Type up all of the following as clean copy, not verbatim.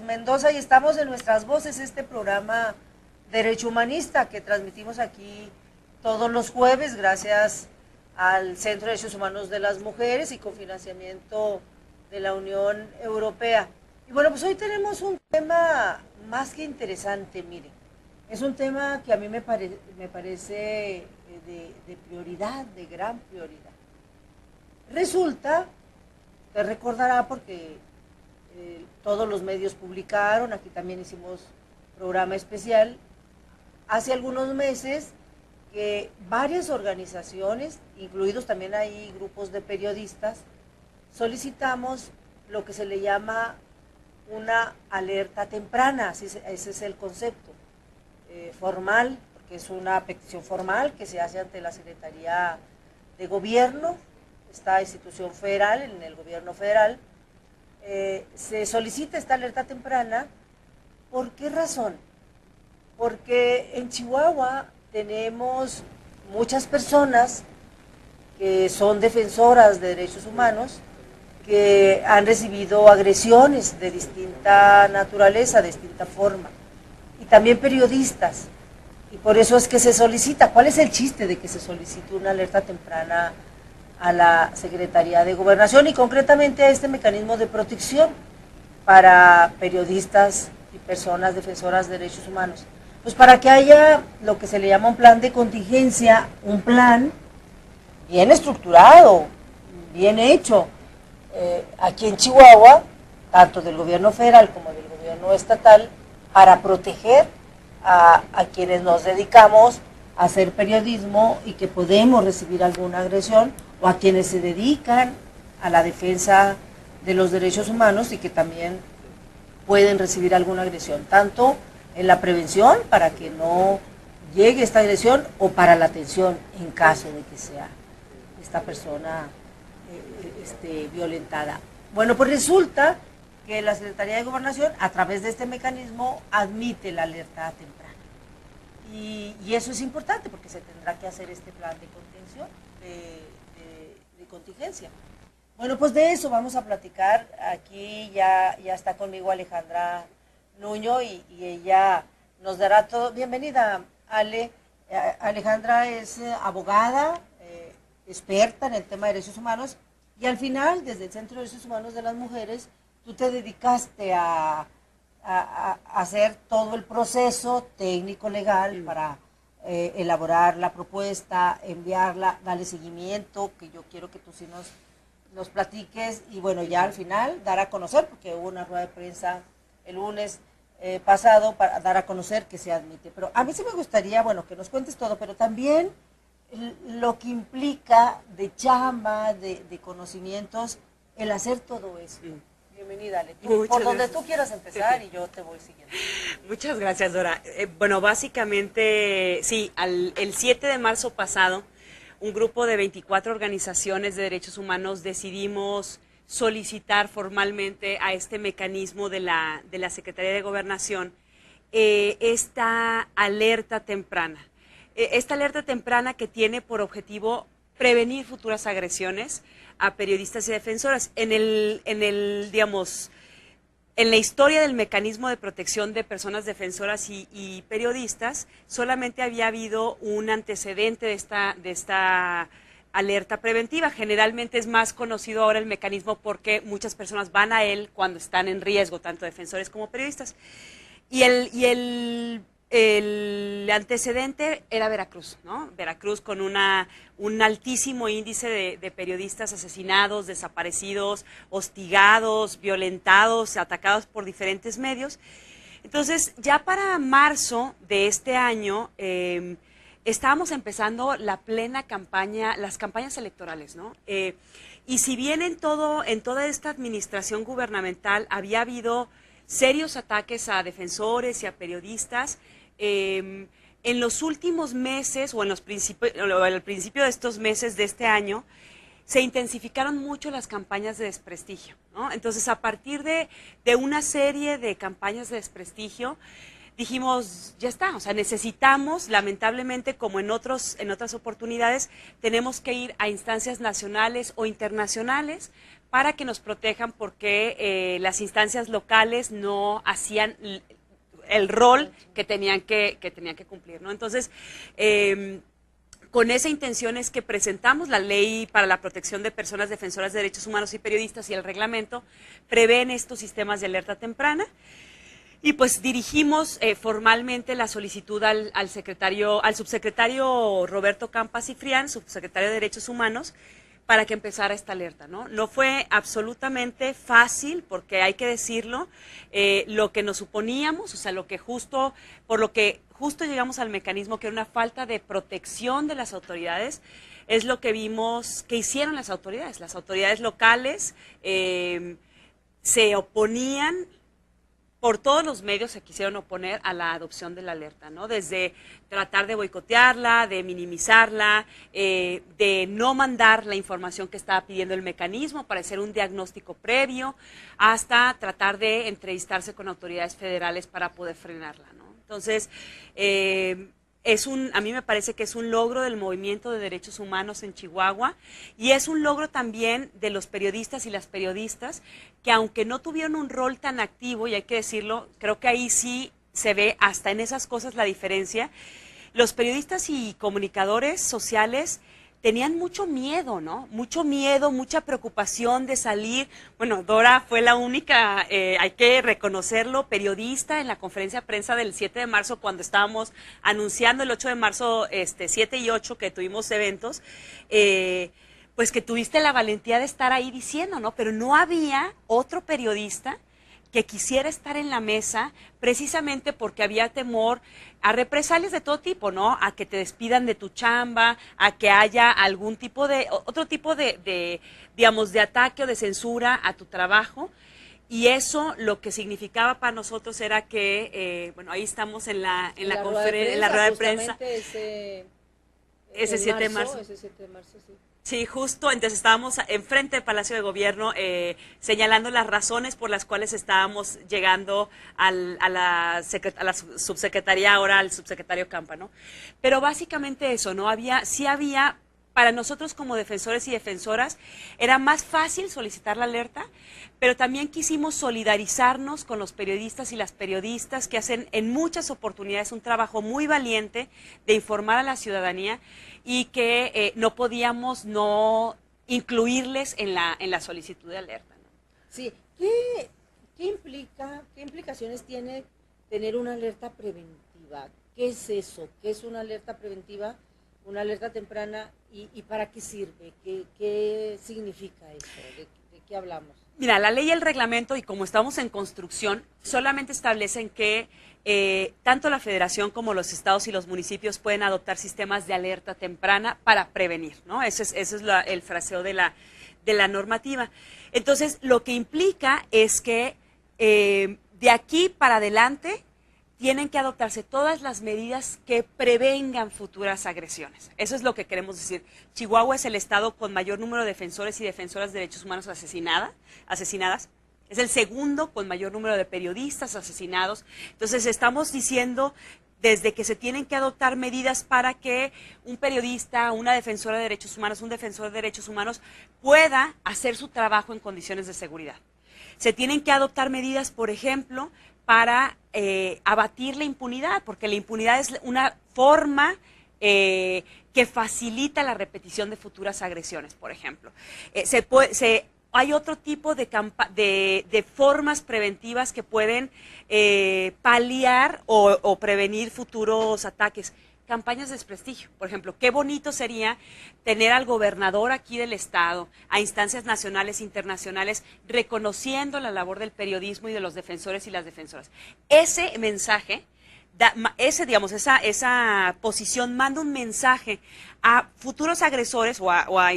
Mendoza y estamos en Nuestras Voces, este programa Derecho Humanista que transmitimos aquí todos los jueves gracias al Centro de Derechos Humanos de las Mujeres y con financiamiento de la Unión Europea. Y bueno, pues hoy tenemos un tema más que interesante, miren. Es un tema que a mí me parece de prioridad, de gran prioridad. Resulta, te recordará porque todos los medios publicaron, aquí también hicimos programa especial, hace algunos meses que varias organizaciones, incluidos también hay grupos de periodistas, solicitamos lo que se le llama una alerta temprana, ese es el concepto formal, porque es una petición formal que se hace ante la Secretaría de Gobierno, esta institución federal, en el gobierno federal. Se solicita esta alerta temprana. ¿Por qué razón? Porque en Chihuahua tenemos muchas personas que son defensoras de derechos humanos que han recibido agresiones de distinta naturaleza, de distinta forma, y también periodistas, y por eso es que se solicita. ¿Cuál es el chiste de que se solicite una alerta temprana a la Secretaría de Gobernación y concretamente a este mecanismo de protección para periodistas y personas defensoras de derechos humanos? Pues para que haya lo que se le llama un plan de contingencia, un plan bien estructurado, bien hecho, aquí en Chihuahua, tanto del gobierno federal como del gobierno estatal, para proteger a quienes nos dedicamos a hacer periodismo y que podemos recibir alguna agresión, o a quienes se dedican a la defensa de los derechos humanos y que también pueden recibir alguna agresión, tanto en la prevención para que no llegue esta agresión o para la atención en caso de que sea esta persona violentada. Bueno, pues resulta que la Secretaría de Gobernación, a través de este mecanismo, admite la alerta temprana. Y eso es importante porque se tendrá que hacer este plan de contención, de contingencia. Bueno, pues de eso vamos a platicar. Aquí ya está conmigo Alejandra Nuño y ella nos dará todo. Bienvenida, Ale. Alejandra es abogada, experta en el tema de derechos humanos, y al final, desde el Centro de Derechos Humanos de las Mujeres, tú te dedicaste a hacer todo el proceso técnico-legal para elaborar la propuesta, enviarla, darle seguimiento, que yo quiero que tú sí nos platiques, y bueno, ya al final dar a conocer, porque hubo una rueda de prensa el lunes pasado para dar a conocer que se admite. Pero a mí sí me gustaría, bueno, que nos cuentes todo, pero también lo que implica de chamba, de conocimientos, el hacer todo eso. Bienvenida, Ale. Por donde tú quieras empezar y yo te voy siguiendo. Muchas gracias, Dora. Bueno, básicamente, sí, el 7 de marzo pasado, un grupo de 24 organizaciones de derechos humanos decidimos solicitar formalmente a este mecanismo de la Secretaría de Gobernación esta alerta temprana. Esta alerta temprana que tiene por objetivo prevenir futuras agresiones a periodistas y defensoras. Digamos, en la historia del mecanismo de protección de personas defensoras y periodistas, solamente había habido un antecedente de esta alerta preventiva. Generalmente es más conocido ahora el mecanismo porque muchas personas van a él cuando están en riesgo, tanto defensores como periodistas. Y el antecedente era Veracruz, ¿no? Veracruz con un altísimo índice de periodistas asesinados, desaparecidos, hostigados, violentados, atacados por diferentes medios. Entonces, ya para marzo de este año, estábamos empezando la plena campaña, las campañas electorales, ¿no? Y si bien en toda esta administración gubernamental había habido serios ataques a defensores y a periodistas, en los últimos meses o al principio de estos meses de este año se intensificaron mucho las campañas de desprestigio, ¿no? Entonces, a partir de una serie de campañas de desprestigio, dijimos, ya está, o sea, necesitamos, lamentablemente, como en otras oportunidades, tenemos que ir a instancias nacionales o internacionales para que nos protejan porque las instancias locales no hacían el rol que tenían que cumplir, ¿no? Entonces, con esa intención es que presentamos la Ley para la Protección de Personas Defensoras de Derechos Humanos y Periodistas, y el reglamento prevén estos sistemas de alerta temprana. Y pues dirigimos formalmente la solicitud al subsecretario Roberto Campa Cifrián, subsecretario de Derechos Humanos, para que empezara esta alerta, ¿no? No fue absolutamente fácil, porque hay que decirlo, lo que nos suponíamos, o sea, por lo que justo llegamos al mecanismo, que era una falta de protección de las autoridades, es lo que vimos que hicieron las autoridades. Las autoridades locales se oponían. Por todos los medios se quisieron oponer a la adopción de la alerta, ¿no? Desde tratar de boicotearla, de minimizarla, de no mandar la información que estaba pidiendo el mecanismo para hacer un diagnóstico previo, hasta tratar de entrevistarse con autoridades federales para poder frenarla, ¿no? Entonces, a mí me parece que es un logro del movimiento de derechos humanos en Chihuahua, y es un logro también de los periodistas y las periodistas, que aunque no tuvieron un rol tan activo, y hay que decirlo, creo que ahí sí se ve hasta en esas cosas la diferencia. Los periodistas y comunicadores sociales tenían mucho miedo, ¿no? Mucho miedo, mucha preocupación de salir. Bueno, Dora fue la única, hay que reconocerlo, periodista en la conferencia de prensa del 7 de marzo, cuando estábamos anunciando el 8 de marzo, 7 y 8, que tuvimos eventos, pues que tuviste la valentía de estar ahí diciendo, ¿no? Pero no había otro periodista que quisiera estar en la mesa, precisamente porque había temor a represalias de todo tipo, ¿no? A que te despidan de tu chamba, a que haya otro tipo de digamos, de ataque o de censura a tu trabajo. Y eso lo que significaba para nosotros era que, bueno, ahí estamos en la conferencia, en la rueda de prensa. Ese 7 de marzo. Ese 7 de marzo, sí. Sí, justo, entonces estábamos enfrente del Palacio de Gobierno señalando las razones por las cuales estábamos llegando a la subsecretaría, ahora al subsecretario Campa, ¿no? Pero básicamente eso, ¿no? Sí había, para nosotros como defensores y defensoras, era más fácil solicitar la alerta, pero también quisimos solidarizarnos con los periodistas y las periodistas que hacen en muchas oportunidades un trabajo muy valiente de informar a la ciudadanía, y que no podíamos no incluirles en la solicitud de alerta, ¿no? Sí, qué implicaciones tiene tener una alerta preventiva? ¿Qué es eso? ¿Qué es una alerta preventiva, una alerta temprana, y para qué sirve? ¿Qué significa eso? ¿De qué hablamos? Mira, la ley y el reglamento, y como estamos en construcción, solamente establecen que tanto la Federación como los estados y los municipios pueden adoptar sistemas de alerta temprana para prevenir, ¿no? Ese es el fraseo de la normativa. Entonces, lo que implica es que de aquí para adelante tienen que adoptarse todas las medidas que prevengan futuras agresiones. Eso es lo que queremos decir. Chihuahua es el estado con mayor número de defensores y defensoras de derechos humanos asesinadas. Es el segundo con mayor número de periodistas asesinados. Entonces estamos diciendo desde que se tienen que adoptar medidas para que un periodista, una defensora de derechos humanos, un defensor de derechos humanos pueda hacer su trabajo en condiciones de seguridad. Se tienen que adoptar medidas, por ejemplo, para abatir la impunidad, porque la impunidad es una forma que facilita la repetición de futuras agresiones, por ejemplo. Hay otro tipo de formas preventivas que pueden paliar o prevenir futuros ataques. Campañas de desprestigio, por ejemplo, qué bonito sería tener al gobernador aquí del estado, a instancias nacionales e internacionales, reconociendo la labor del periodismo y de los defensores y las defensoras. Ese mensaje, esa posición manda un mensaje a futuros agresores o a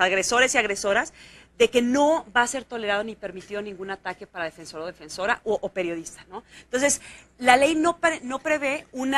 agresores y agresoras, de que no va a ser tolerado ni permitido ningún ataque para defensor o defensora o periodista, ¿no? Entonces, la ley no prevé un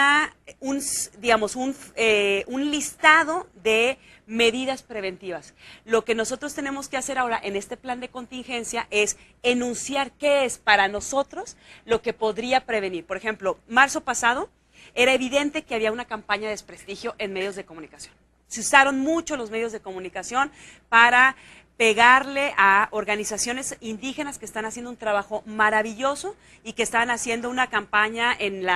listado de medidas preventivas. Lo que nosotros tenemos que hacer ahora en este plan de contingencia es enunciar qué es para nosotros lo que podría prevenir. Por ejemplo, marzo pasado era evidente que había una campaña de desprestigio en medios de comunicación. Se usaron mucho los medios de comunicación para pegarle a organizaciones indígenas que están haciendo un trabajo maravilloso y que están haciendo una campaña en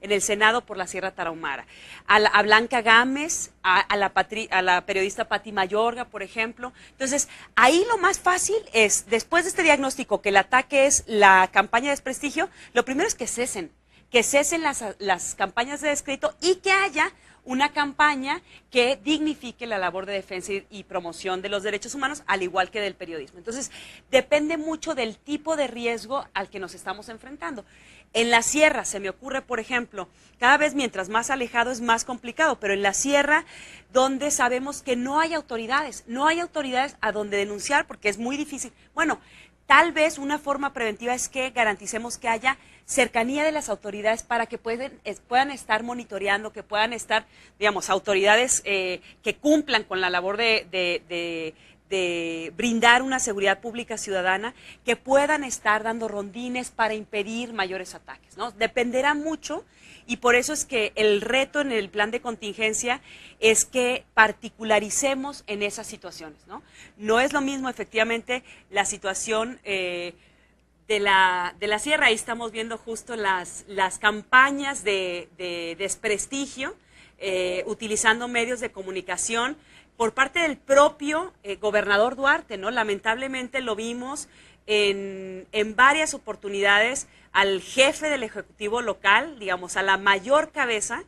el Senado por la Sierra Tarahumara. A Blanca Gámez, a la periodista Pati Mayorga, por ejemplo. Entonces, ahí lo más fácil es, después de este diagnóstico, que el ataque es la campaña de desprestigio, lo primero es que cesen las campañas de descrédito y que haya una campaña que dignifique la labor de defensa y promoción de los derechos humanos, al igual que del periodismo. Entonces, depende mucho del tipo de riesgo al que nos estamos enfrentando. En la sierra, se me ocurre, por ejemplo, cada vez mientras más alejado es más complicado, pero en la sierra, donde sabemos que no hay autoridades a donde denunciar porque es muy difícil. Bueno, tal vez una forma preventiva es que garanticemos que haya cercanía de las autoridades para que puedan estar monitoreando, que puedan estar, digamos, autoridades que cumplan con la labor de brindar una seguridad pública ciudadana, que puedan estar dando rondines para impedir mayores ataques, ¿no? Dependerá mucho y por eso es que el reto en el plan de contingencia es que particularicemos en esas situaciones, ¿no? No es lo mismo efectivamente la situación de la sierra. Ahí estamos viendo justo las campañas de desprestigio, utilizando medios de comunicación por parte del propio gobernador Duarte, ¿no? Lamentablemente lo vimos en varias oportunidades al jefe del Ejecutivo local, digamos, a la mayor cabeza,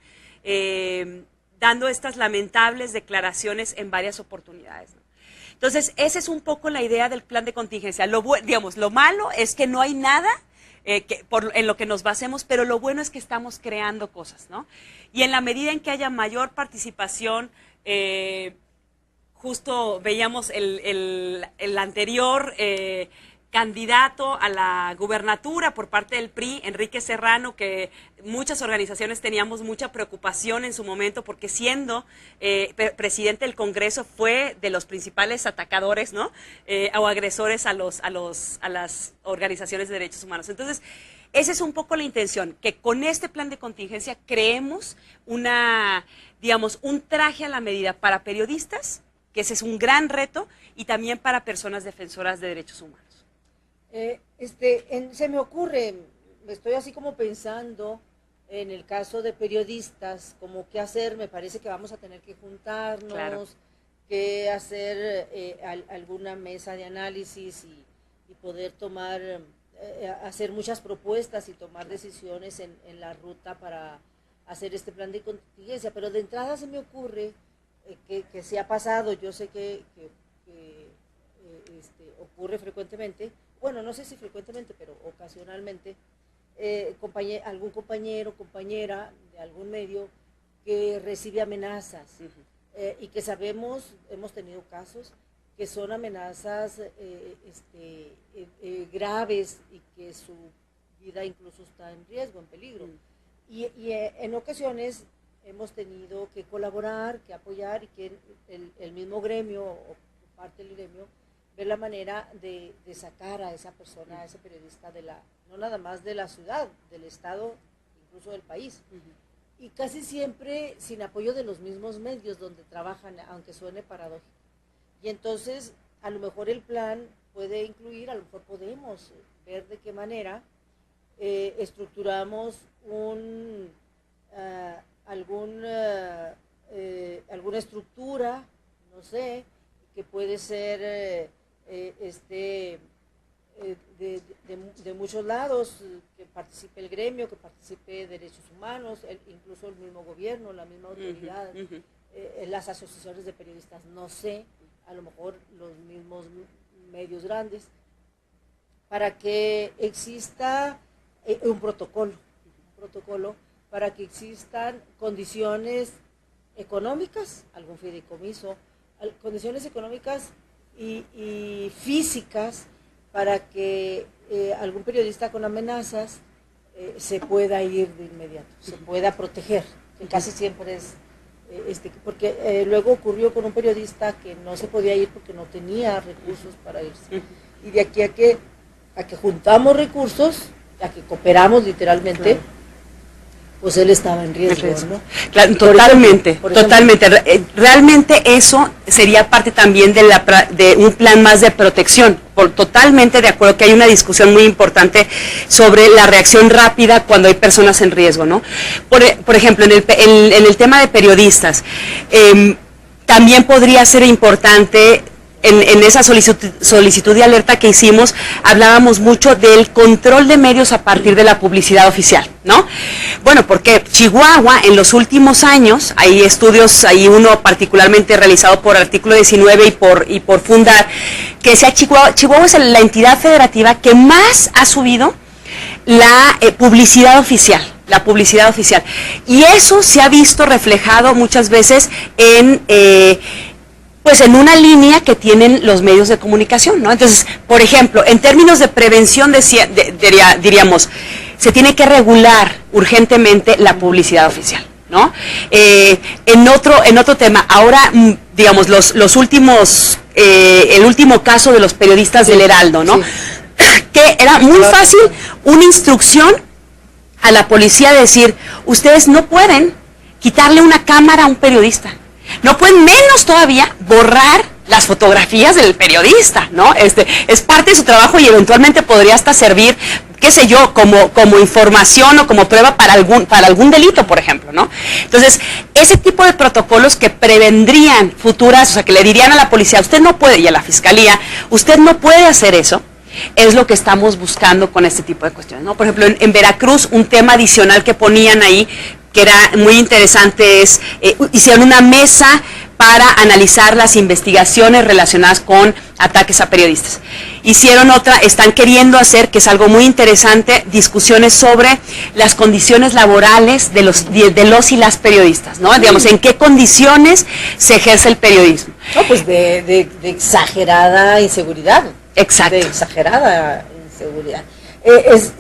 dando estas lamentables declaraciones en varias oportunidades, ¿no? Entonces, esa es un poco la idea del plan de contingencia. Lo malo es que no hay nada en lo que nos basemos, pero lo bueno es que estamos creando cosas, ¿no? Y en la medida en que haya mayor participación, justo veíamos el anterior candidato a la gubernatura por parte del PRI, Enrique Serrano, que muchas organizaciones teníamos mucha preocupación en su momento porque siendo presidente del Congreso fue de los principales atacadores, ¿no? O agresores a las organizaciones de derechos humanos. Entonces, esa es un poco la intención, que con este plan de contingencia creemos un traje a la medida para periodistas, que ese es un gran reto, y también para personas defensoras de derechos humanos. Se me ocurre, estoy así como pensando en el caso de periodistas, como qué hacer. Me parece que vamos a tener que juntarnos, claro, que hacer alguna mesa de análisis y poder tomar, hacer muchas propuestas y tomar decisiones en la ruta para hacer este plan de contingencia. Pero de entrada se me ocurre que se ha pasado, yo sé que ocurre frecuentemente. Bueno, no sé si frecuentemente, pero ocasionalmente, algún compañero, compañera de algún medio que recibe amenazas, y que sabemos, hemos tenido casos, que son amenazas graves y que su vida incluso está en riesgo, en peligro. Y en ocasiones hemos tenido que colaborar, que apoyar, y que el mismo gremio o parte del gremio ver la manera de sacar a esa persona, a ese periodista, no nada más de la ciudad, del estado, incluso del país. Y casi siempre sin apoyo de los mismos medios donde trabajan, aunque suene paradójico. Y entonces, a lo mejor el plan puede incluir, a lo mejor podemos ver de qué manera estructuramos alguna estructura, no sé, que puede ser de muchos lados, que participe el gremio, que participe derechos humanos, incluso el mismo gobierno, la misma autoridad, las asociaciones de periodistas, no sé, a lo mejor los mismos medios grandes, para que exista un protocolo para que existan condiciones económicas, algún fideicomiso, condiciones económicas y físicas para que algún periodista con amenazas se pueda ir de inmediato, se pueda proteger, que casi siempre es, porque luego ocurrió con un periodista que no se podía ir porque no tenía recursos para irse. Y de aquí a que juntamos recursos, a que cooperamos literalmente, claro, pues él estaba en riesgo, ¿no? Claro, totalmente. Realmente eso sería parte también de un plan más de protección. Totalmente de acuerdo que hay una discusión muy importante sobre la reacción rápida cuando hay personas en riesgo, ¿no? Por ejemplo, en el tema de periodistas, también podría ser importante. En esa solicitud de alerta que hicimos, hablábamos mucho del control de medios a partir de la publicidad oficial, ¿no? Bueno, porque Chihuahua en los últimos años, hay estudios, hay uno particularmente realizado por Artículo 19 y por Fundar, que decía Chihuahua es la entidad federativa que más ha subido la publicidad oficial. La publicidad oficial. Y eso se ha visto reflejado muchas veces en una línea que tienen los medios de comunicación, ¿no? Entonces, por ejemplo, en términos de prevención, diríamos, se tiene que regular urgentemente la publicidad oficial, ¿no? En otro tema, ahora, digamos, los últimos, el último caso de los periodistas del Heraldo, ¿no? Sí. Que era muy fácil, una instrucción a la policía de decir, ustedes no pueden quitarle una cámara a un periodista. No pueden menos todavía borrar las fotografías del periodista, ¿no? Es parte de su trabajo y eventualmente podría hasta servir, qué sé yo, como información o como prueba para algún delito, por ejemplo, ¿no? Entonces, ese tipo de protocolos que prevendrían futuras, o sea, que le dirían a la policía, usted no puede, y a la fiscalía, usted no puede hacer eso, es lo que estamos buscando con este tipo de cuestiones, ¿no? Por ejemplo, en Veracruz, un tema adicional que ponían ahí, que era muy interesante, hicieron una mesa para analizar las investigaciones relacionadas con ataques a periodistas. Hicieron otra, están queriendo hacer, que es algo muy interesante, discusiones sobre las condiciones laborales de los y las periodistas, ¿no? Digamos, en qué condiciones se ejerce el periodismo. No, pues de exagerada inseguridad. Exacto. De exagerada inseguridad.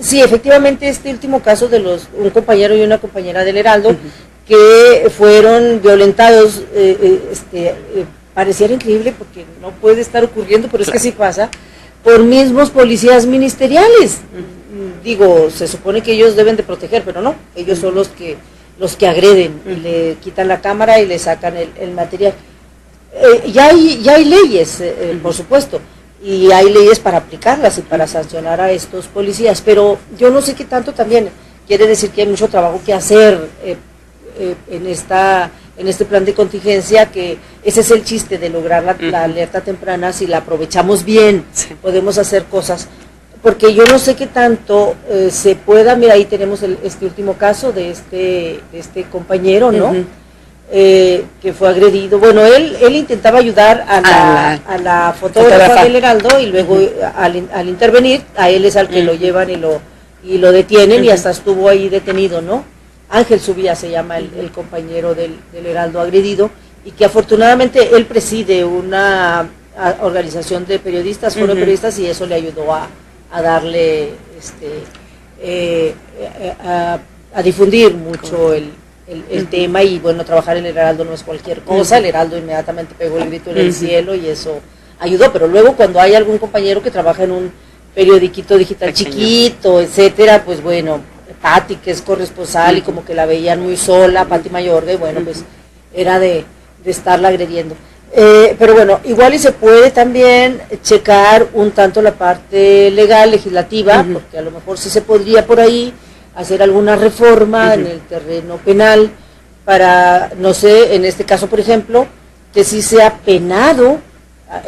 Sí, efectivamente, este último caso de un compañero y una compañera del Heraldo, que fueron violentados, pareciera increíble porque no puede estar ocurriendo, pero es que sí pasa, por mismos policías ministeriales. Digo, se supone que ellos deben de proteger, pero no, ellos son los que agreden, y le quitan la cámara y le sacan el material. Ya hay leyes, por supuesto, y hay leyes para aplicarlas y para sancionar a estos policías, pero yo no sé qué tanto también quiere decir que hay mucho trabajo que hacer en este plan de contingencia, que ese es el chiste de lograr la alerta temprana. Si la aprovechamos bien, sí, podemos hacer cosas, porque yo no sé qué tanto se pueda. Mira, ahí tenemos este último caso de este compañero, ¿no? Que fue agredido. Bueno, él intentaba ayudar a la fotógrafa del Heraldo, y luego al intervenir, a él es al que lo llevan y lo detienen, y hasta estuvo ahí detenido, ¿no? Ángel Subía se llama el compañero del Heraldo agredido, y que afortunadamente él preside una organización de periodistas, foro de periodistas, y eso le ayudó a darle, a difundir mucho el tema. Y bueno, trabajar en el Heraldo no es cualquier cosa. El Heraldo inmediatamente pegó el grito en el cielo, y eso ayudó. Pero luego, cuando hay algún compañero que trabaja en un periodiquito digital chiquito, etcétera, pues bueno, Pati, que es corresponsal, y como que la veían muy sola, Pati Mayorga, y bueno, pues era de estarla agrediendo. Pero bueno, igual y se puede también checar un tanto la parte legal, legislativa, porque a lo mejor sí se podría por ahí hacer alguna reforma en el terreno penal para, no sé, en este caso, por ejemplo, que sí sea penado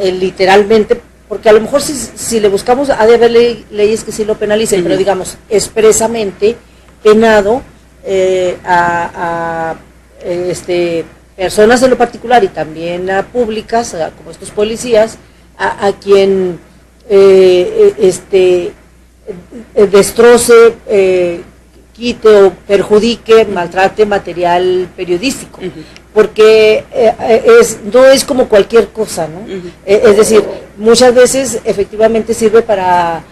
literalmente, porque a lo mejor si le buscamos, ha de haber leyes que sí lo penalicen, pero digamos, expresamente penado a personas en lo particular, y también a públicas, como estos policías, a quien destroce, quite o perjudique, maltrate material periodístico, porque no es como cualquier cosa, ¿no? Es decir, muchas veces efectivamente sirve para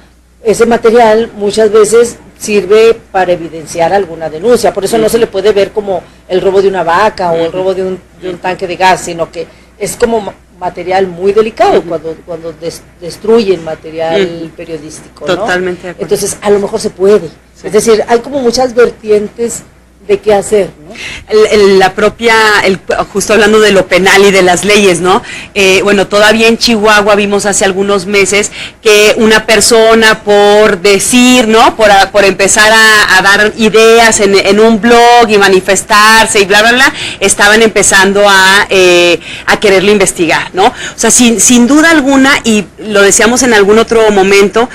ese material, muchas veces sirve para evidenciar alguna denuncia. Por eso no se le puede ver como el robo de una vaca o el robo de un tanque de gas, sino que es como material muy delicado cuando destruyen material periodístico, ¿no? Totalmente de acuerdo. Entonces, a lo mejor se puede. Sí. Es decir, hay como muchas vertientes de qué hacer, ¿no? Justo hablando de lo penal y de las leyes, ¿no? Bueno, todavía en Chihuahua vimos hace algunos meses que una persona por decir, ¿no? Por empezar a dar ideas en un blog y manifestarse y bla, bla, bla, estaban empezando a quererlo investigar, ¿no? O sea, sin duda alguna, y lo decíamos en algún otro momento,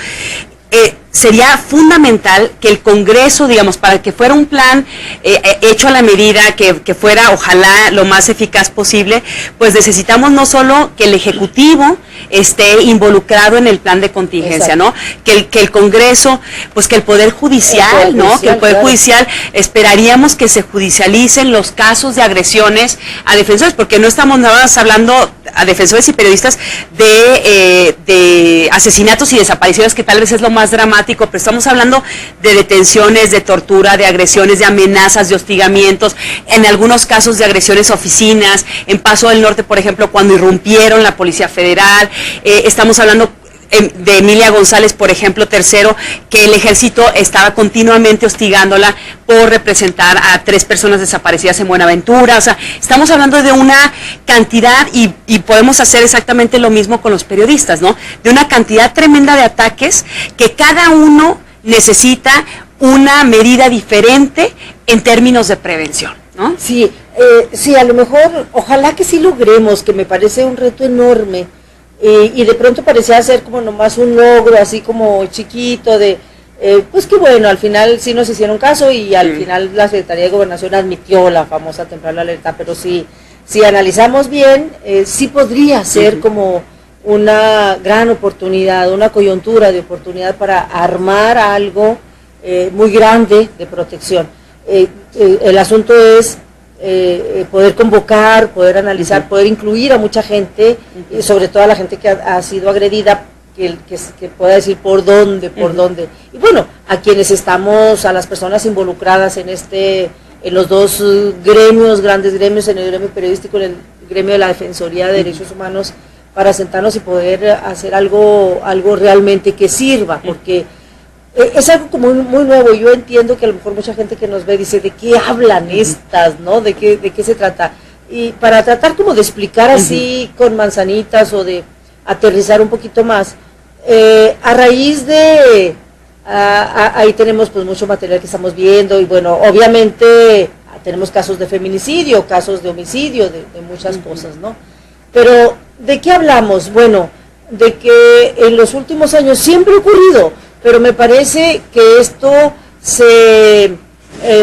sería fundamental que el Congreso, digamos, para que fuera un plan hecho a la medida, que fuera, ojalá, lo más eficaz posible, pues necesitamos no solo que el Ejecutivo esté involucrado en el plan de contingencia, ¿no? Que el Congreso, pues que el Poder Judicial, ¿no? Que el Poder Judicial, esperaríamos que se judicialicen los casos de agresiones a defensores, porque no estamos nada más hablando a defensores y periodistas de asesinatos y desapariciones, que tal vez es lo más dramático, pero estamos hablando de detenciones, de tortura, de agresiones, de amenazas, de hostigamientos, en algunos casos de agresiones a oficinas, en Paso del Norte, por ejemplo, cuando irrumpieron la Policía Federal, estamos hablando de Emilia González, por ejemplo, tercero, que el ejército estaba continuamente hostigándola por representar a 3 personas desaparecidas en Buenaventura. O sea, estamos hablando de una cantidad, y podemos hacer exactamente lo mismo con los periodistas, ¿no? De una cantidad tremenda de ataques que cada uno necesita una medida diferente en términos de prevención, ¿no? Sí, sí, a lo mejor, ojalá que sí logremos, que me parece un reto enorme. Y de pronto parecía ser como nomás un logro, así como chiquito, pues que bueno, al final sí nos hicieron caso y al final la Secretaría de Gobernación admitió la famosa temprana alerta, pero si analizamos bien, sí podría ser como una gran oportunidad, una coyuntura de oportunidad para armar algo muy grande de protección. El asunto es poder convocar, poder analizar, poder incluir a mucha gente, y sobre todo a la gente que ha sido agredida, que pueda decir por dónde. Y bueno, a quienes estamos, a las personas involucradas en los dos gremios, grandes gremios, en el gremio periodístico, en el gremio de la Defensoría de Derechos Humanos, para sentarnos y poder hacer algo realmente que sirva, porque es algo como muy nuevo. Yo entiendo que a lo mejor mucha gente que nos ve dice, ¿de qué hablan estas, no? ¿De qué se trata? Y para tratar como de explicar así con manzanitas o de aterrizar un poquito más, a raíz de, ahí tenemos pues mucho material que estamos viendo y bueno, obviamente tenemos casos de feminicidio, casos de homicidio, de muchas cosas, ¿no? Pero, ¿de qué hablamos? Bueno, de que en los últimos años siempre ha ocurrido, pero me parece que esto se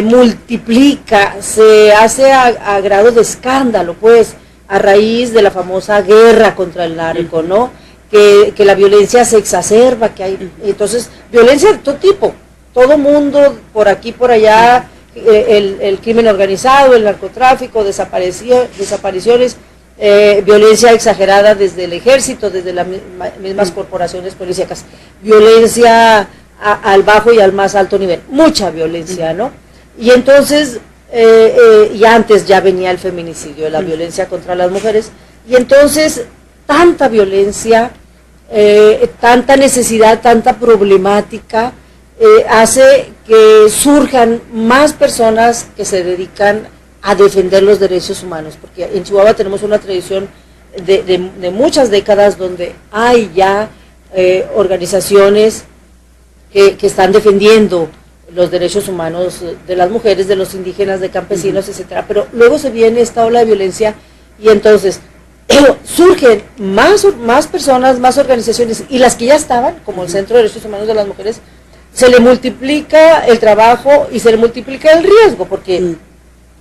multiplica, se hace a grado de escándalo, pues, a raíz de la famosa guerra contra el narco, ¿no? Que la violencia se exacerba, que hay, entonces, violencia de todo tipo, todo mundo, por aquí, por allá, el crimen organizado, el narcotráfico, desapariciones, violencia exagerada desde el ejército, desde las mismas corporaciones policíacas, violencia al bajo y al más alto nivel, mucha violencia, ¿no? Y entonces, y antes ya venía el feminicidio, la violencia contra las mujeres, y entonces tanta violencia, tanta necesidad, tanta problemática, hace que surjan más personas que se dedican a defender los derechos humanos, porque en Chihuahua tenemos una tradición de muchas décadas donde hay ya organizaciones que están defendiendo los derechos humanos de las mujeres, de los indígenas, de campesinos, etcétera. Pero luego se viene esta ola de violencia y entonces surgen más personas, más organizaciones, y las que ya estaban, como el Centro de Derechos Humanos de las Mujeres, se le multiplica el trabajo y se le multiplica el riesgo, porque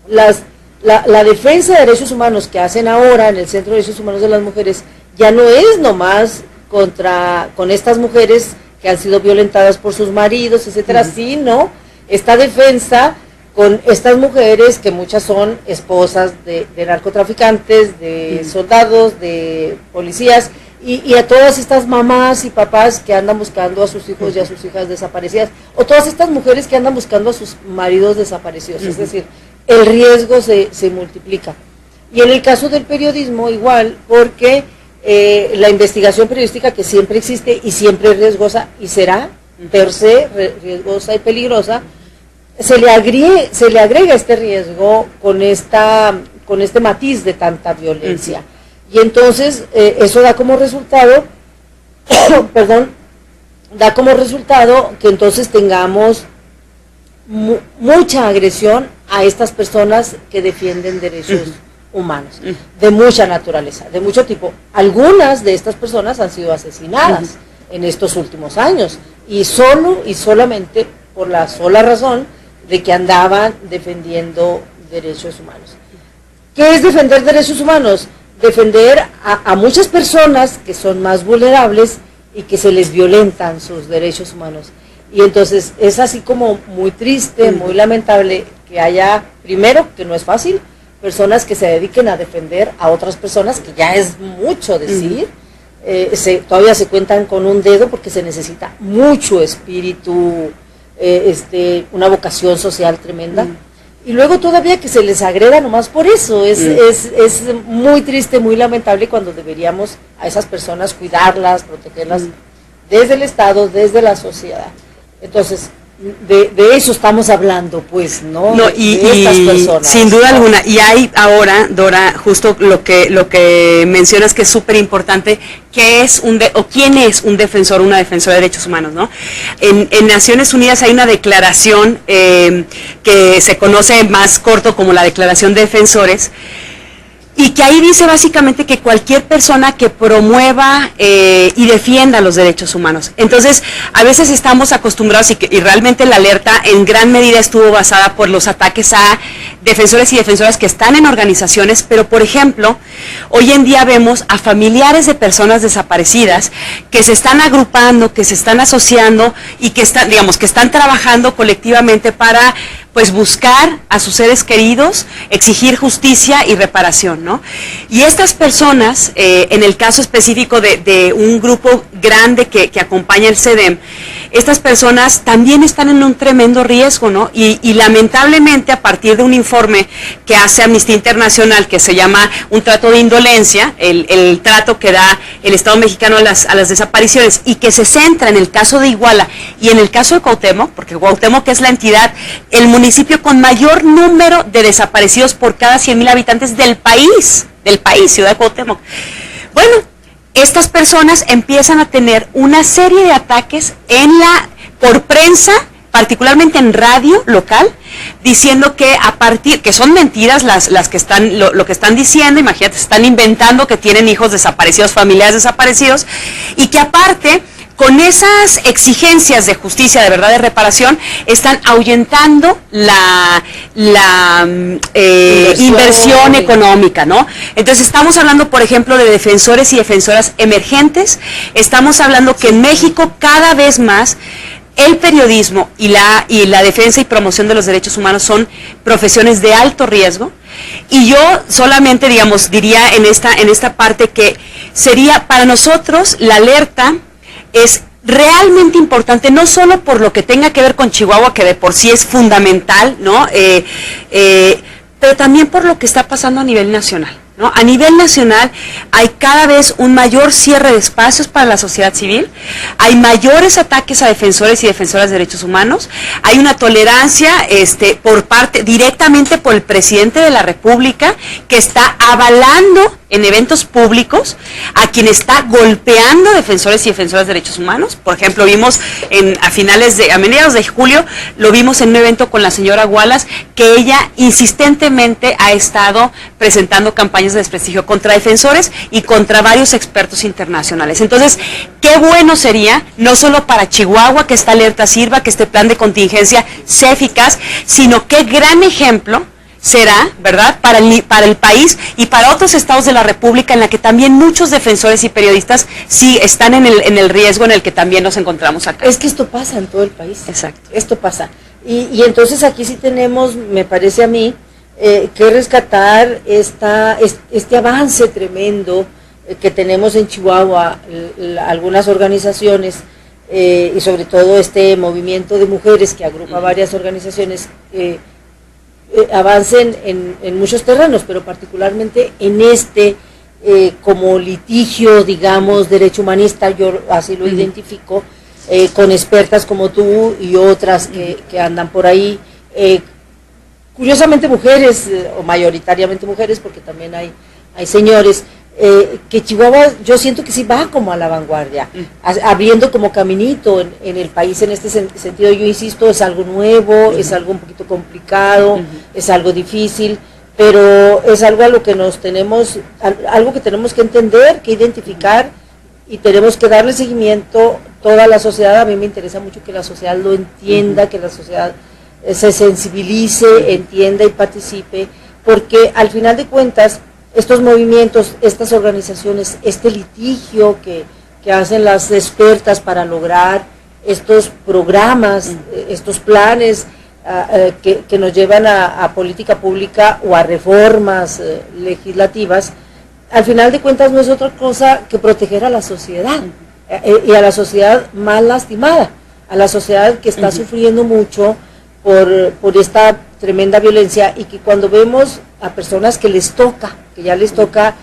la defensa de derechos humanos que hacen ahora en el Centro de Derechos Humanos de las Mujeres ya no es nomás con estas mujeres que han sido violentadas por sus maridos, etcétera, sino esta defensa con estas mujeres que muchas son esposas de narcotraficantes, de soldados, de policías, y a todas estas mamás y papás que andan buscando a sus hijos y a sus hijas desaparecidas, o todas estas mujeres que andan buscando a sus maridos desaparecidos, es decir, el riesgo se multiplica. Y en el caso del periodismo igual, porque la investigación periodística, que siempre existe y siempre es riesgosa y será per se riesgosa y peligrosa, se le agrega este riesgo con este matiz de tanta violencia. Y entonces eso da como resultado, da como resultado que entonces tengamos mucha agresión a estas personas que defienden derechos humanos, de mucha naturaleza, de mucho tipo. Algunas de estas personas han sido asesinadas en estos últimos años, y solamente por la sola razón de que andaban defendiendo derechos humanos. ¿Qué es defender derechos humanos? Defender a muchas personas que son más vulnerables y que se les violentan sus derechos humanos. Y entonces es así como muy triste, muy lamentable que haya, primero, que no es fácil, personas que se dediquen a defender a otras personas, que ya es mucho decir, todavía se cuentan con un dedo porque se necesita mucho espíritu, una vocación social tremenda. Y luego todavía que se les agreda nomás por eso, es muy triste, muy lamentable, cuando deberíamos a esas personas cuidarlas, protegerlas desde el Estado, desde la sociedad. Entonces, de eso estamos hablando, pues, ¿no? De estas personas. Sin duda alguna, y hay ahora, Dora, justo lo que mencionas, que es súper importante, ¿quién es un defensor, una defensora de derechos humanos, no? En Naciones Unidas hay una declaración que se conoce más corto como la Declaración de Defensores, y que ahí dice básicamente que cualquier persona que promueva y defienda los derechos humanos. Entonces, a veces estamos acostumbrados, y realmente la alerta en gran medida estuvo basada por los ataques a defensores y defensoras que están en organizaciones, pero por ejemplo, hoy en día vemos a familiares de personas desaparecidas que se están agrupando, que se están asociando y que están trabajando colectivamente para pues buscar a sus seres queridos, exigir justicia y reparación, ¿no? Y estas personas, en el caso específico de un grupo grande que acompaña el CEDEM, estas personas también están en un tremendo riesgo, ¿no? Y lamentablemente, a partir de un informe que hace Amnistía Internacional, que se llama Un trato de indolencia, el trato que da el Estado mexicano a las desapariciones, y que se centra en el caso de Iguala y en el caso de Cuauhtémoc, porque Cuauhtémoc es la entidad, el municipio con mayor número de desaparecidos por cada 100,000 habitantes del país, Ciudad de Cuauhtémoc. Bueno, estas personas empiezan a tener una serie de ataques por prensa, particularmente en radio local, diciendo que que son mentiras las que están, lo que están diciendo. Imagínate, están inventando que tienen hijos desaparecidos, familiares desaparecidos, y que aparte, con esas exigencias de justicia, de verdad, de reparación, están ahuyentando la inversión económica, ¿no? Entonces estamos hablando, por ejemplo, de defensores y defensoras emergentes. Estamos hablando que en México cada vez más el periodismo y la defensa y promoción de los derechos humanos son profesiones de alto riesgo. Y yo solamente, diría en esta parte que sería para nosotros la alerta es realmente importante, no solo por lo que tenga que ver con Chihuahua, que de por sí es fundamental, ¿no? Pero también por lo que está pasando a nivel nacional, ¿no? A nivel nacional hay cada vez un mayor cierre de espacios para la sociedad civil, hay mayores ataques a defensores y defensoras de derechos humanos, hay una tolerancia directamente por el presidente de la República, que está avalando en eventos públicos a quien está golpeando defensores y defensoras de derechos humanos. Por ejemplo, vimos a mediados de julio, lo vimos en un evento con la señora Wallace, que ella insistentemente ha estado presentando campañas de desprestigio contra defensores y contra varios expertos internacionales. Entonces, qué bueno sería, no solo para Chihuahua, que esta alerta sirva, que este plan de contingencia sea eficaz, sino qué gran ejemplo será, ¿verdad?, para el país y para otros estados de la República, en la que también muchos defensores y periodistas sí están en el riesgo en el que también nos encontramos acá. Es que esto pasa en todo el país. Exacto. Esto pasa. Y entonces aquí sí tenemos, me parece a mí, que rescatar este avance tremendo que tenemos en Chihuahua, algunas organizaciones, y sobre todo este movimiento de mujeres que agrupa varias organizaciones, avancen en muchos terrenos, pero particularmente en como litigio, derecho humanista, yo así lo identifico, con expertas como tú y otras que andan por ahí, curiosamente mujeres, o mayoritariamente mujeres, porque también hay señores, que Chihuahua yo siento que sí va como a la vanguardia, abriendo como caminito en el país en este sentido. Yo insisto, es algo nuevo, es algo un poquito complicado, es algo difícil, pero es algo a lo que algo que tenemos que entender, que identificar, y tenemos que darle seguimiento toda la sociedad. A mí me interesa mucho que la sociedad lo entienda, que la sociedad se sensibilice, entienda y participe, porque al final de cuentas estos movimientos, estas organizaciones, este litigio que hacen las expertas para lograr estos programas, estos planes que nos llevan a política pública o a reformas legislativas, al final de cuentas no es otra cosa que proteger a la sociedad, y a la sociedad más lastimada, a la sociedad que está sufriendo mucho por esta tremenda violencia, y que cuando vemos a personas que ya les toca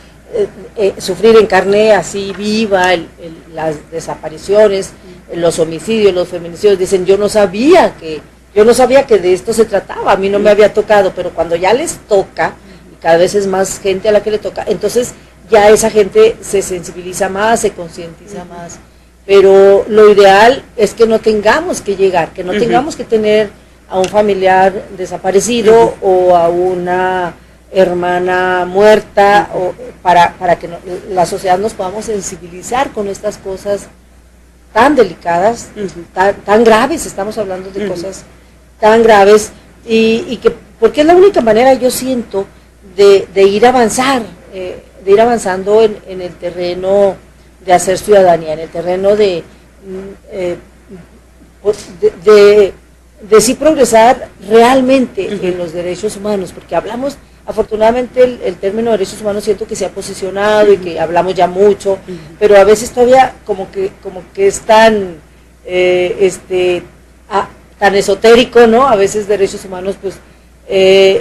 sufrir en carne así viva las desapariciones, los homicidios, los feminicidios, dicen yo no sabía que de esto se trataba, a mí no me había tocado, pero cuando ya les toca, y cada vez es más gente a la que le toca, entonces ya esa gente se sensibiliza más, se concientiza más. Pero lo ideal es que no tengamos que llegar, que no tengamos que tener a un familiar desaparecido o a una hermana muerta, o para que la sociedad nos podamos sensibilizar con estas cosas tan delicadas, tan graves. Estamos hablando de cosas tan graves, y que porque es la única manera, yo siento, de ir avanzando en el terreno de hacer ciudadanía, en el terreno de sí progresar realmente en los derechos humanos, porque hablamos, afortunadamente el término derechos humanos siento que se ha posicionado y que hablamos ya mucho, pero a veces todavía como que es tan tan esotérico, ¿no? A veces derechos humanos pues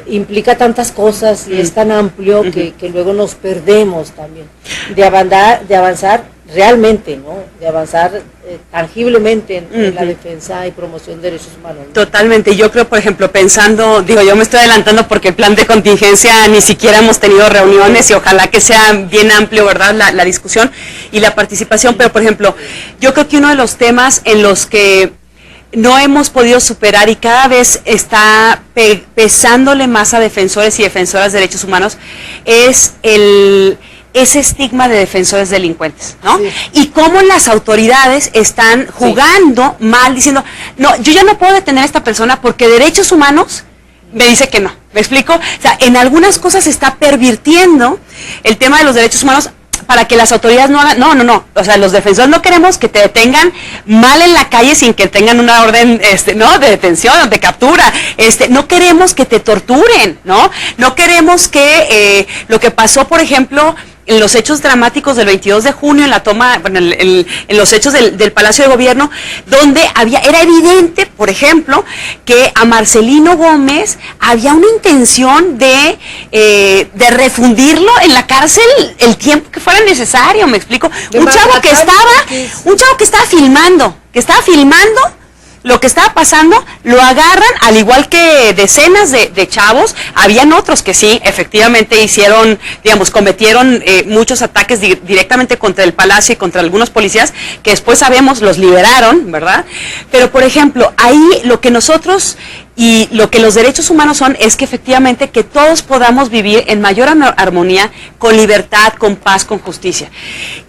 implica tantas cosas y es tan amplio que luego nos perdemos también de avanzar realmente, ¿no? De avanzar tangiblemente en la defensa y promoción de derechos humanos, ¿no? Totalmente. Yo creo, por ejemplo, pensando, yo me estoy adelantando porque el plan de contingencia ni siquiera hemos tenido reuniones, y ojalá que sea bien amplio, ¿verdad?, la discusión y la participación. Pero, por ejemplo, yo creo que uno de los temas en los que no hemos podido superar y cada vez está pesándole más a defensores y defensoras de derechos humanos es ese estigma de defensores delincuentes, ¿no? Sí. Y cómo las autoridades están jugando mal, diciendo, no, yo ya no puedo detener a esta persona porque derechos humanos me dice que no. ¿Me explico? O sea, en algunas cosas se está pervirtiendo el tema de los derechos humanos para que las autoridades no hagan, no, o sea, los defensores no queremos que te detengan mal en la calle sin que tengan una orden, ¿no?, de detención, de captura, no queremos que te torturen, no queremos que lo que pasó, por ejemplo, en los hechos dramáticos del 22 de junio, en la toma, bueno, en los hechos del Palacio de Gobierno, donde era evidente, por ejemplo, que a Marcelino Gómez había una intención de refundirlo en la cárcel el tiempo que fuera necesario, me explico. Un chavo que estaba filmando lo que estaba pasando, lo agarran, al igual que decenas de chavos. Habían otros que sí, efectivamente cometieron muchos ataques directamente contra el Palacio y contra algunos policías, que después sabemos los liberaron, ¿verdad? Pero, por ejemplo, ahí lo que nosotros y lo que los derechos humanos son es que efectivamente que todos podamos vivir en mayor armonía, con libertad, con paz, con justicia.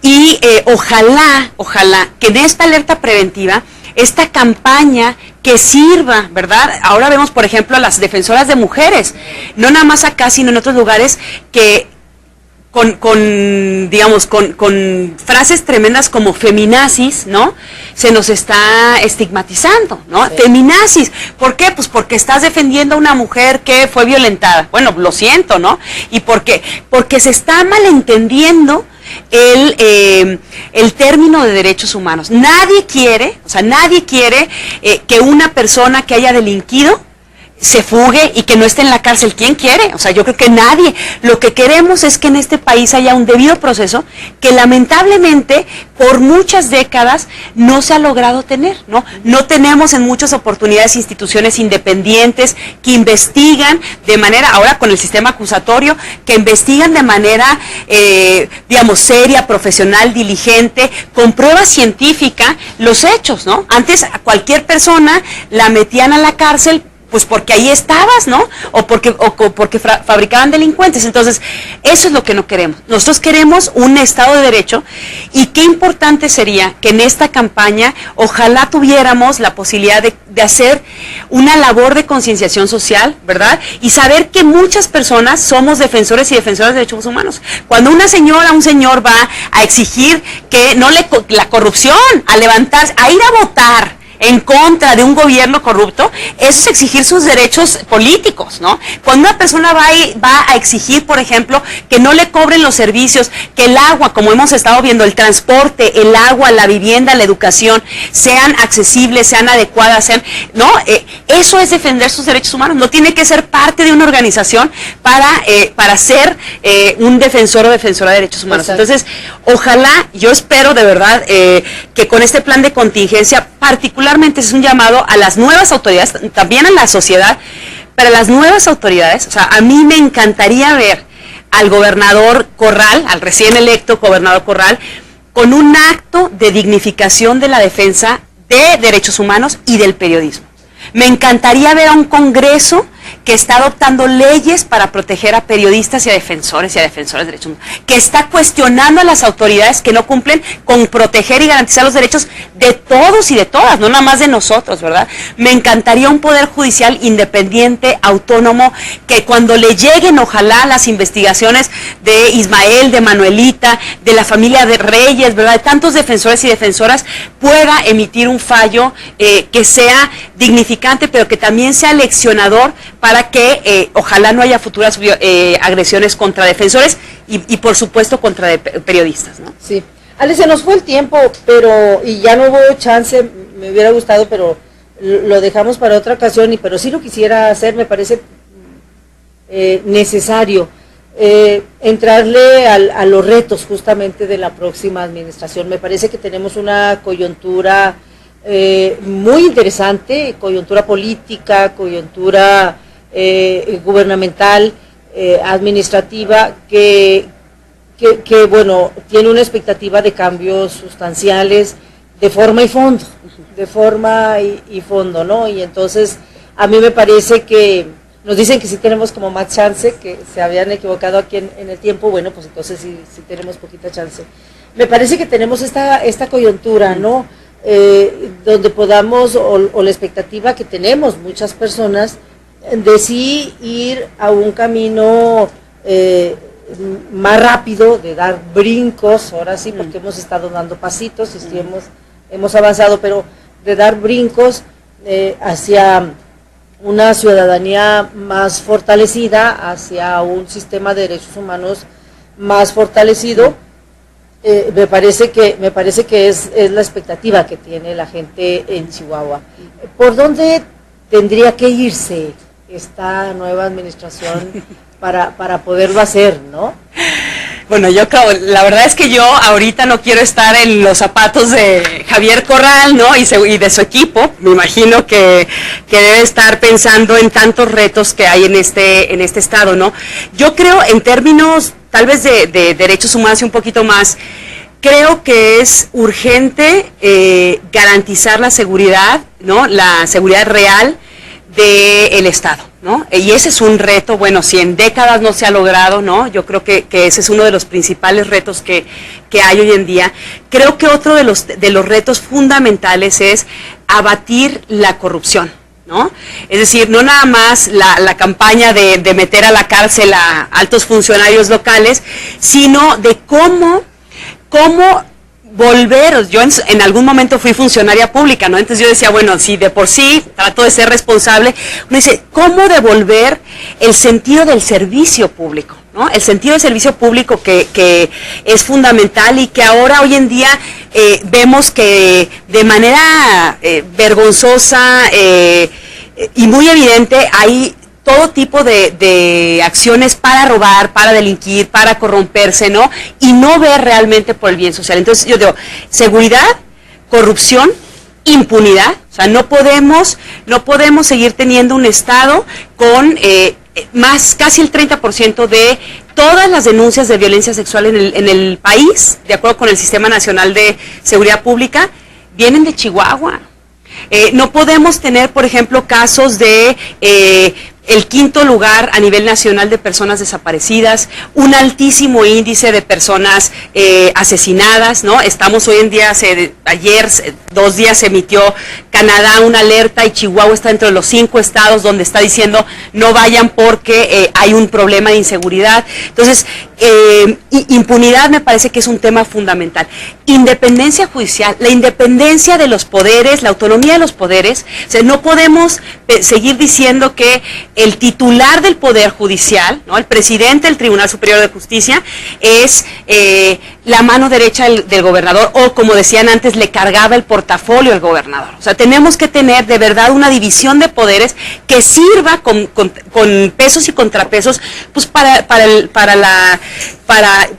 Y ojalá que en esta alerta preventiva, esta campaña que sirva, ¿verdad? Ahora vemos, por ejemplo, a las defensoras de mujeres, no nada más acá, sino en otros lugares, que con frases tremendas como feminazis, ¿no?, se nos está estigmatizando, ¿no? Sí. Feminazis, ¿por qué? Pues porque estás defendiendo a una mujer que fue violentada. Bueno, lo siento, ¿no? ¿Y por qué? Porque se está malentendiendo el término de derechos humanos. Nadie quiere que una persona que haya delinquido se fugue y que no esté en la cárcel. ¿Quién quiere? O sea, yo creo que nadie. Lo que queremos es que en este país haya un debido proceso que lamentablemente por muchas décadas no se ha logrado tener, ¿no? No tenemos en muchas oportunidades instituciones independientes que investigan de manera, ahora con el sistema acusatorio, que investigan de manera, digamos, seria, profesional, diligente, con prueba científica los hechos, ¿no? Antes a cualquier persona la metían a la cárcel pues porque ahí estabas, ¿no? O porque fabricaban delincuentes. Entonces, eso es lo que no queremos. Nosotros queremos un Estado de Derecho, y qué importante sería que en esta campaña ojalá tuviéramos la posibilidad de hacer una labor de concienciación social, ¿verdad? Y saber que muchas personas somos defensores y defensoras de derechos humanos. Cuando una señora, un señor va a exigir que no la corrupción, a levantarse, a ir a votar en contra de un gobierno corrupto, eso es exigir sus derechos políticos, ¿no? Cuando una persona va a exigir, por ejemplo, que no le cobren los servicios, que el agua, como hemos estado viendo, el transporte, el agua, la vivienda, la educación, sean accesibles, sean adecuadas, ¿no? Eso es defender sus derechos humanos. No tiene que ser parte de una organización para ser un defensor o defensora de derechos humanos. Exacto. Entonces, ojalá, yo espero de verdad que con este plan de contingencia, particularmente es un llamado a las nuevas autoridades, también a la sociedad, pero a las nuevas autoridades. O sea, a mí me encantaría ver al gobernador Corral, al recién electo gobernador Corral, con un acto de dignificación de la defensa de derechos humanos y del periodismo. Me encantaría ver a un Congreso que está adoptando leyes para proteger a periodistas y a defensoras de derechos humanos, que está cuestionando a las autoridades que no cumplen con proteger y garantizar los derechos de todos y de todas, no nada más de nosotros, ¿verdad? Me encantaría un poder judicial independiente, autónomo, que cuando le lleguen, ojalá, las investigaciones de Ismael, de Manuelita, de la familia de Reyes, ¿verdad?, de tantos defensores y defensoras, pueda emitir un fallo que sea dignificante, pero que también sea leccionador para que ojalá no haya futuras agresiones contra defensores y por supuesto contra periodistas, ¿no? Sí. Ale, se nos fue el tiempo, y ya no hubo chance, me hubiera gustado, pero lo dejamos para otra ocasión, pero sí lo quisiera hacer, me parece necesario entrarle a los retos justamente de la próxima administración. Me parece que tenemos una coyuntura muy interesante, coyuntura política, coyuntura gubernamental, administrativa, que bueno, tiene una expectativa de cambios sustanciales de forma y fondo, ¿no? Y entonces a mí me parece que nos dicen que sí tenemos como más chance, que se habían equivocado aquí en el tiempo. Bueno, pues entonces sí tenemos poquita chance. Me parece que tenemos esta coyuntura, ¿no? Donde podamos, o la expectativa que tenemos muchas personas, de sí ir a un camino más rápido, de dar brincos, ahora sí, porque hemos estado dando pasitos, y sí hemos avanzado, pero de dar brincos hacia una ciudadanía más fortalecida, hacia un sistema de derechos humanos más fortalecido. Me parece que es la expectativa que tiene la gente en Chihuahua. ¿Por dónde tendría que irse esta nueva administración para poderlo hacer, no? Bueno, yo creo, la verdad es que yo ahorita no quiero estar en los zapatos de Javier Corral, ¿no? Y de su equipo. Me imagino que debe estar pensando en tantos retos que hay en este estado, ¿no? Yo creo, en términos tal vez de derechos humanos y un poquito más, creo que es urgente garantizar la seguridad, ¿no? La seguridad real del Estado, ¿no? Y ese es un reto, bueno, si en décadas no se ha logrado, ¿no? Yo creo que ese es uno de los principales retos que hay hoy en día. Creo que otro de los retos fundamentales es abatir la corrupción, ¿no? Es decir, no nada más la campaña de meter a la cárcel a altos funcionarios locales, sino de cómo volver. Yo en algún momento fui funcionaria pública, ¿no? Entonces yo decía, bueno, si de por sí trato de ser responsable, uno dice, ¿cómo devolver el sentido del servicio público, ¿no? El sentido del servicio público que es fundamental, y que ahora hoy en día vemos que de manera vergonzosa, y muy evidente, hay todo tipo de acciones para robar, para delinquir, para corromperse, ¿no? Y no ver realmente por el bien social. Entonces yo digo, seguridad, corrupción, impunidad. O sea, no podemos seguir teniendo un Estado con más casi el 30% de todas las denuncias de violencia sexual en el país, de acuerdo con el Sistema Nacional de Seguridad Pública, vienen de Chihuahua. No podemos tener, por ejemplo, casos de el 5º lugar a nivel nacional de personas desaparecidas, un altísimo índice de personas asesinadas, ¿no? Estamos hoy en día, ayer, 2 días se emitió Canadá una alerta y Chihuahua está entre los 5 estados donde está diciendo no vayan porque hay un problema de inseguridad. Entonces, impunidad me parece que es un tema fundamental. Independencia judicial, la independencia de los poderes, la autonomía de los poderes. O sea, no podemos seguir diciendo que el titular del Poder Judicial, ¿no? El presidente del Tribunal Superior de Justicia, es la mano derecha del gobernador, o como decían antes, le cargaba el portafolio al gobernador. O sea, tenemos que tener de verdad una división de poderes que sirva con pesos y contrapesos, pues para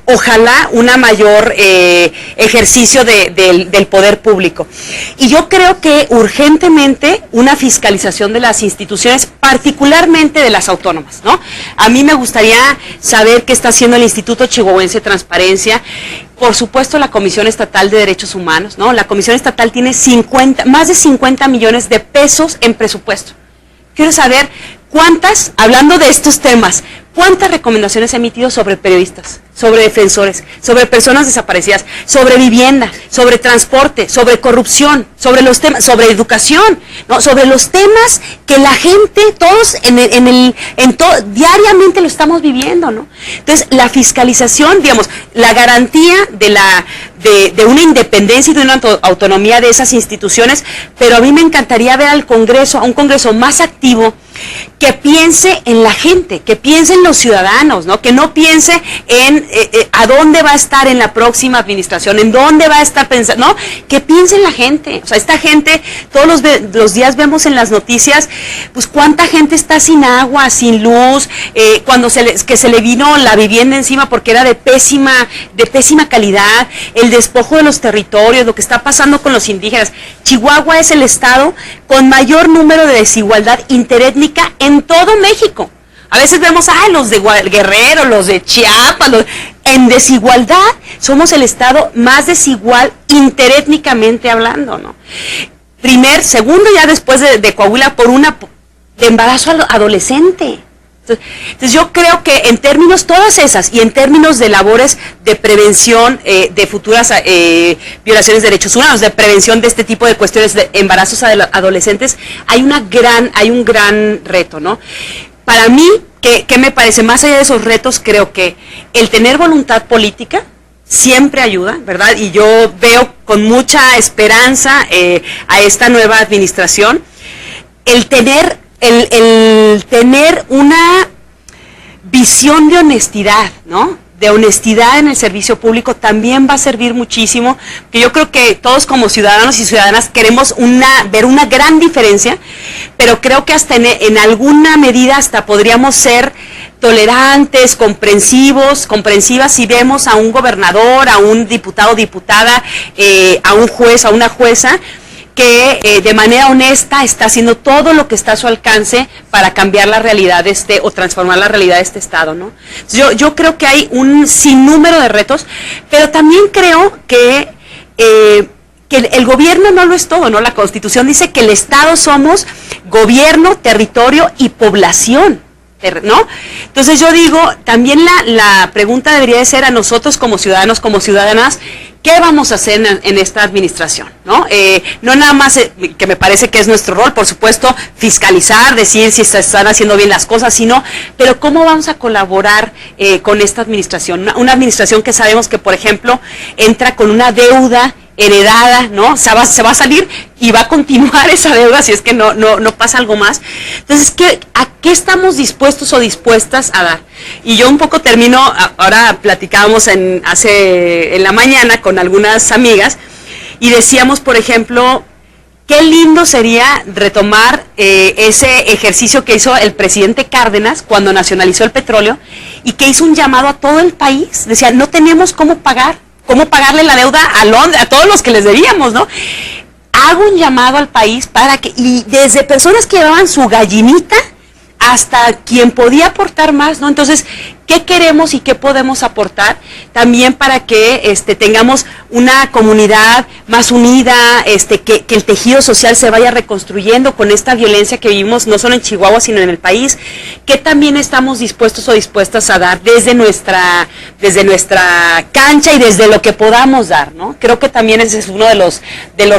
ojalá una mayor ejercicio del poder público. Y yo creo que urgentemente una fiscalización de las instituciones, particularmente de las autónomas, ¿no? A mí me gustaría saber qué está haciendo el Instituto Chihuahuense de Transparencia, por supuesto la Comisión Estatal de Derechos Humanos, ¿no? La Comisión Estatal tiene más de 50 millones de pesos en presupuesto. Quiero saber cuántas, hablando de estos temas, ¿cuántas recomendaciones ha emitido sobre periodistas, sobre defensores, sobre personas desaparecidas, sobre vivienda, sobre transporte, sobre corrupción, sobre los temas, sobre educación, ¿no? Sobre los temas que la gente, todos diariamente lo estamos viviendo, ¿no? Entonces, la fiscalización, digamos, la garantía de una independencia y de una autonomía de esas instituciones, pero a mí me encantaría ver al Congreso, a un Congreso más activo, que piense en la gente, que piense en los ciudadanos, ¿no? Que no piense en a dónde va a estar en la próxima administración, en dónde va a estar pensando, ¿no? Que piense en la gente. O sea, esta gente, todos los días vemos en las noticias, pues cuánta gente está sin agua, sin luz, cuando se le vino la vivienda encima porque era de pésima calidad, el despojo de los territorios, lo que está pasando con los indígenas. Chihuahua es el estado con mayor número de desigualdad interétnica en todo México. A veces vemos, los de Guerrero, los de Chiapas, en desigualdad, somos el estado más desigual interétnicamente hablando, ¿no? Segundo, ya después de Coahuila, de embarazo adolescente. Entonces yo creo que en términos, todas esas, y en términos de labores de prevención de futuras violaciones de derechos humanos, de prevención de este tipo de cuestiones de embarazos adolescentes, hay un gran reto, ¿no? Para mí, ¿qué me parece? Más allá de esos retos, creo que el tener voluntad política siempre ayuda, ¿verdad? Y yo veo con mucha esperanza a esta nueva administración, el tener una visión de honestidad, ¿no? De honestidad en el servicio público también va a servir muchísimo, que yo creo que todos como ciudadanos y ciudadanas queremos ver una gran diferencia, pero creo que hasta en alguna medida hasta podríamos ser tolerantes, comprensivas si vemos a un gobernador, a un diputado o diputada, a un juez, a una jueza, que de manera honesta está haciendo todo lo que está a su alcance para cambiar la realidad o transformar la realidad de este estado, ¿no? Yo creo que hay un sinnúmero de retos, pero también creo que el gobierno no lo es todo, ¿no? La Constitución dice que el Estado somos gobierno, territorio y población, ¿no? Entonces yo digo, también la pregunta debería de ser a nosotros como ciudadanos, como ciudadanas, ¿qué vamos a hacer en esta administración? ¿No? No nada más, que me parece que es nuestro rol, por supuesto, fiscalizar, decir si se están haciendo bien las cosas, pero ¿cómo vamos a colaborar con esta administración? Una administración que sabemos que, por ejemplo, entra con una deuda heredada, ¿no? Se va a salir y va a continuar esa deuda si es que no pasa algo más. Entonces, ¿a qué estamos dispuestos o dispuestas a dar? Y yo un poco termino, ahora platicábamos en la mañana con algunas amigas y decíamos, por ejemplo, qué lindo sería retomar ese ejercicio que hizo el presidente Cárdenas cuando nacionalizó el petróleo y que hizo un llamado a todo el país. Decía, no teníamos cómo pagarle la deuda a todos los que les debíamos, ¿no? Hago un llamado al país para que, y desde personas que llevaban su gallinita hasta quien podía aportar más, ¿no? Entonces, ¿qué queremos y qué podemos aportar también para que tengamos una comunidad más unida, que el tejido social se vaya reconstruyendo con esta violencia que vivimos no solo en Chihuahua, sino en el país? ¿Qué también estamos dispuestos o dispuestas a dar desde nuestra cancha y desde lo que podamos dar, ¿no? Creo que también ese es uno de los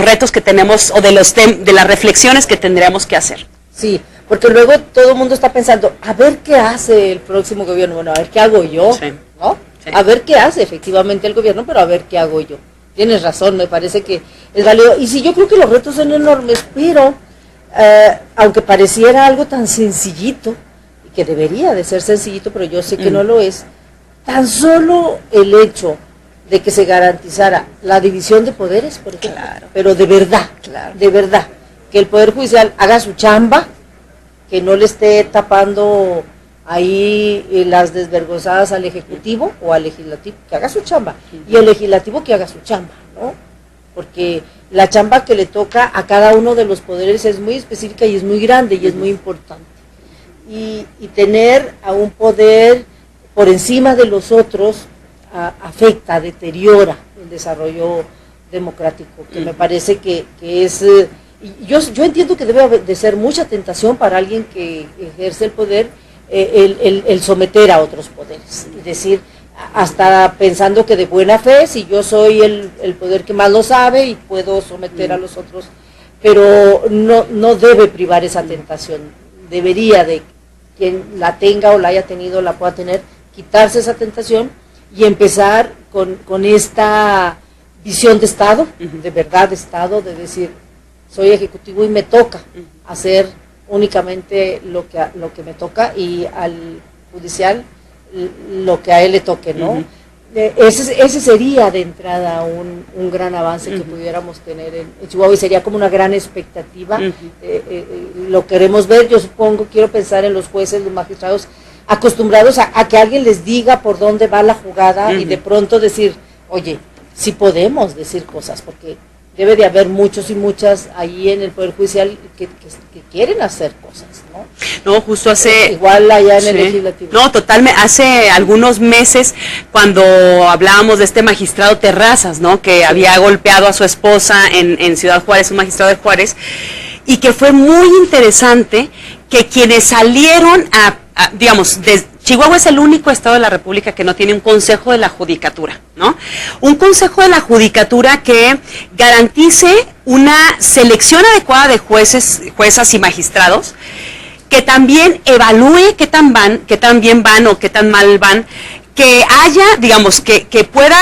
retos que tenemos o de las reflexiones que tendríamos que hacer. Sí, porque luego todo el mundo está pensando, a ver qué hace el próximo gobierno, bueno, a ver qué hago yo, sí, ¿no? Sí. A ver qué hace efectivamente el gobierno, pero a ver qué hago yo. Tienes razón, me parece que es válido. Y sí, yo creo que los retos son enormes, pero aunque pareciera algo tan sencillito, y que debería de ser sencillito, pero yo sé que no lo es, tan solo el hecho de que se garantizara la división de poderes, por ejemplo, claro, pero de verdad, que el Poder Judicial haga su chamba, que no le esté tapando ahí las desvergonzadas al Ejecutivo o al Legislativo, que haga su chamba, y el Legislativo que haga su chamba, ¿no? Porque la chamba que le toca a cada uno de los poderes es muy específica y es muy grande y es muy importante. Y tener a un poder por encima de los otros afecta, deteriora el desarrollo democrático, que me parece que es... Yo entiendo que debe de ser mucha tentación para alguien que ejerce el poder el someter a otros poderes, es decir, hasta pensando que de buena fe, si yo soy el poder que más lo sabe y puedo someter a los otros, pero no debe privar esa tentación, debería de quien la tenga o la haya tenido, la pueda tener, quitarse esa tentación y empezar con esta visión de Estado, de verdad de Estado, de decir, soy ejecutivo y me toca hacer únicamente lo que me toca, y al judicial lo que a él le toque, ¿no? Ese sería de entrada un gran avance que pudiéramos tener en Chihuahua, y sería como una gran expectativa. Lo queremos ver, yo supongo, quiero pensar en los jueces, los magistrados, acostumbrados a que alguien les diga por dónde va la jugada y de pronto decir, oye, sí podemos decir cosas, porque debe de haber muchos y muchas ahí en el Poder Judicial que quieren hacer cosas, ¿no? No, justo hace... Igual allá en el Legislativo. No, totalmente. Hace algunos meses, cuando hablábamos de este magistrado Terrazas, ¿no? Que había golpeado a su esposa en Ciudad Juárez, un magistrado de Juárez, y que fue muy interesante que quienes salieron digamos, Chihuahua es el único estado de la República que no tiene un consejo de la judicatura, ¿no? Un consejo de la judicatura que garantice una selección adecuada de jueces, juezas y magistrados, que también evalúe qué tan bien van o qué tan mal van, que haya, digamos, que pueda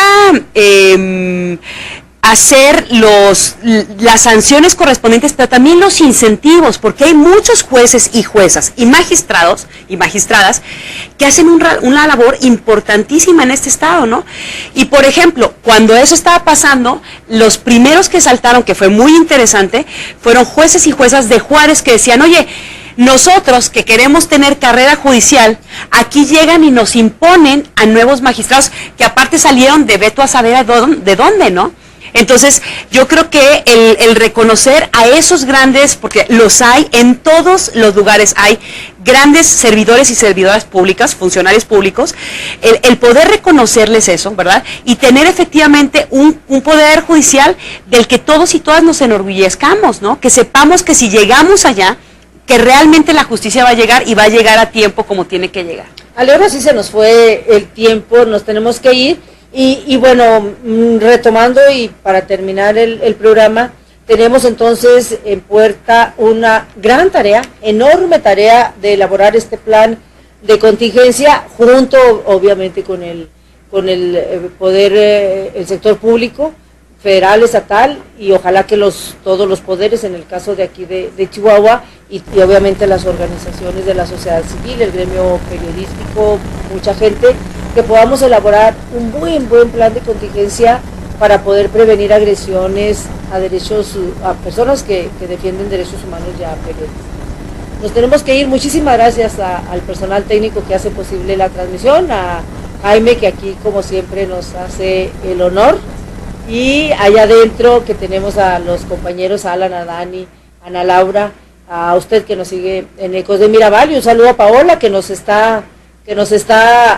hacer las sanciones correspondientes, pero también los incentivos, porque hay muchos jueces y juezas y magistrados y magistradas que hacen una labor importantísima en este estado, ¿no? Y por ejemplo, cuando eso estaba pasando, los primeros que saltaron, que fue muy interesante, fueron jueces y juezas de Juárez que decían, oye, nosotros que queremos tener carrera judicial, aquí llegan y nos imponen a nuevos magistrados que aparte salieron de veto a saber de dónde, ¿no? Entonces, yo creo que el reconocer a esos grandes, porque los hay en todos los lugares, hay grandes servidores y servidoras públicas, funcionarios públicos, el poder reconocerles eso, ¿verdad? Y tener efectivamente un poder judicial del que todos y todas nos enorgullezcamos, ¿no? Que sepamos que si llegamos allá, que realmente la justicia va a llegar y va a llegar a tiempo como tiene que llegar. Ale, ahora sí se nos fue el tiempo, nos tenemos que ir. Y bueno, retomando y para terminar el programa, tenemos entonces en puerta una gran tarea, enorme tarea de elaborar este plan de contingencia, junto obviamente con el poder, el sector público, federal, estatal, y ojalá que todos los poderes, en el caso de aquí de Chihuahua, y obviamente las organizaciones de la sociedad civil, el gremio periodístico, mucha gente, que podamos elaborar un buen plan de contingencia para poder prevenir agresiones a a personas que defienden derechos humanos y a periodistas. Nos tenemos que ir. Muchísimas gracias al personal técnico que hace posible la transmisión, a Jaime, que aquí como siempre nos hace el honor, y allá adentro que tenemos a los compañeros Alan, a Dani, a Ana Laura, a usted que nos sigue en Ecos de Mirabal, y un saludo a Paola que nos está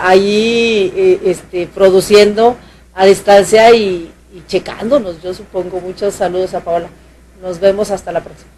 ahí produciendo a distancia y checándonos, yo supongo. Muchos saludos a Paola. Nos vemos hasta la próxima.